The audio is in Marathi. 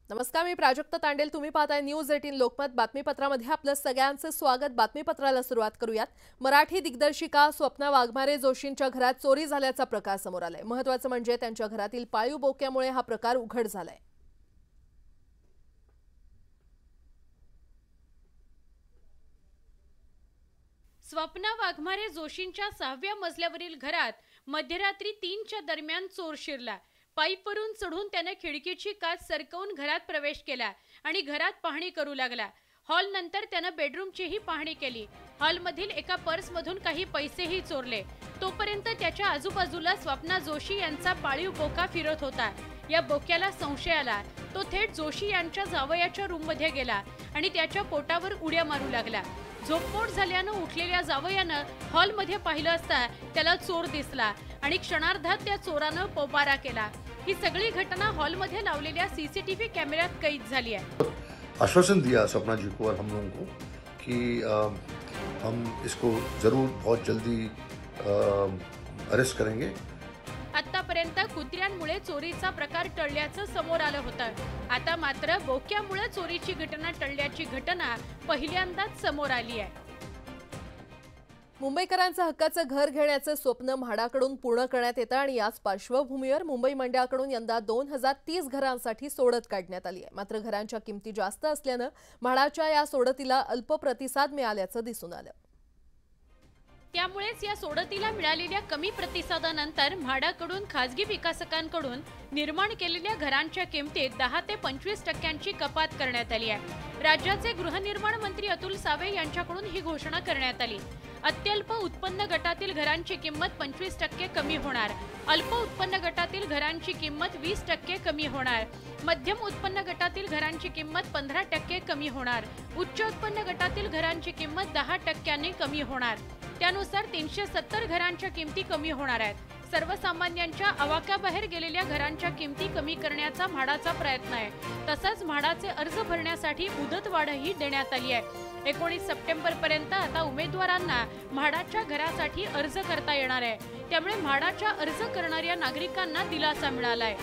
नमस्कार, मी प्राजक्ता तांडेल. तुम्ही पाहताय न्यूज 18 लोकमत. बातमीपत्रामध्ये आपलं सगळ्यांचं स्वागत. बातमीपत्राला सुरुवात करूयात. मराठी दिग्दर्शिका स्वप्ना वाघमारे जोशींच्या घरात चोरी झाल्याचा प्रकार समोर आलाय. महत्त्वाचं म्हणजे त्यांच्या घरातील पाळीव बोक्यामुळे हा प्रकार उघड झालाय. स्वप्ना वाघमारे जोशींच्या 6व्या मजल्यावरील घरात मध्यरात्री 3च्या दरम्यान चोर शिरला. पाईपवरून चढून त्याने खिडकीची काच सरकवून घरात प्रवेश केला आणि घरात पाहणी करू लागला. हॉल नंतर त्याने बेडरूमचीही पाहणी केली. हॉलमधील एका पर्समधून काही पैसेही चोरले. तोपर्यंत त्याच्या आजूबाजूला स्वप्ना जोशी यांचा पाळीव बोका फिरत होता. या बोक्याला संशय आला. तो थेट जोशी यांच्या जावयाच्या रूममध्ये गेला आणि त्याच्या पोटावर उड्या मारू लागला. झोपमोड झाल्यानं उठलेल्या जावयानं हॉलमध्ये पाहिलं असता त्याला चोर दिसला आणि क्षणार्धात त्या चोरानं पोबारा केला. ही सगळी घटना हॉलमध्ये लावलेल्या सीसीटीव्ही कॅमेऱ्यात कैद झाली आहे. आश्वासन दिया सपना जी को और हम लोगों को कि हम इसको जरूर बहुत जल्दी अरेस्ट करेंगे. आतापर्यंत कुत्र्यांमुळे चोरीचा प्रकार टळल्याचं समोर आलं होतं. आता मात्र बोक्यामुळे चोरीची घटना टळल्याची घटना पहिल्यांदाच समोर आली आहे. मुंबईकरांचं हक्काचं घर घेण्याचं स्वप्न म्हाडाकडून पूर्ण करण्यात येतं आणि याच पार्श्वभूमीवर मुंबई मंडळाकडून यंदा 2030 घरांसाठी सोडत काढण्यात आली आहे. मात्र घरांच्या किमती जास्त असल्यानं म्हाडाच्या या सोडतीला अल्प प्रतिसाद मिळाल्याचं दिसून आलं. त्यामुळेच या सोडतीला मिळालेल्या कमी प्रतिसादानंतर म्हाडाकडून खासगी विकासकांकडून निर्माण केलेल्या घरांच्या किमतीत 10 ते 25% कपात करण्यात आली आहे. राज्याचे गृहनिर्माण मंत्री अतुल सावे यांच्याकडून ही घोषणा करण्यात आली. अत्यल्प उत्पन्न गटातील घरांची किंमत 25% कमी होणार. अल्प उत्पन्न गटातील घरांची किंमत 20% कमी होणार. मध्यम उत्पन्न गटातील घरांची किंमत 15% कमी होणार. उच्च उत्पन्न गटातील घरांची किंमत 10% कमी होणार. त्यानुसार 370 घरांच्या किमती कमी होणार आहेत. सर्वसामान्यांच्या आवाक्याबाहेर गेलेल्या घरांच्या किमती कमी करण्याचा म्हाडाचा प्रयत्न आहे. तसंच म्हाडाचे अर्ज भरण्यासाठी मुदतवाढही देण्यात आली आहे. 19 सप्टेंबर पर्यंत आता उमेदवारांना म्हाडाच्या घरासाठी अर्ज करता येणार आहे. त्यामुळे म्हाडाच्या अर्ज करणाऱ्या नागरिकांना दिलासा मिळाला आहे.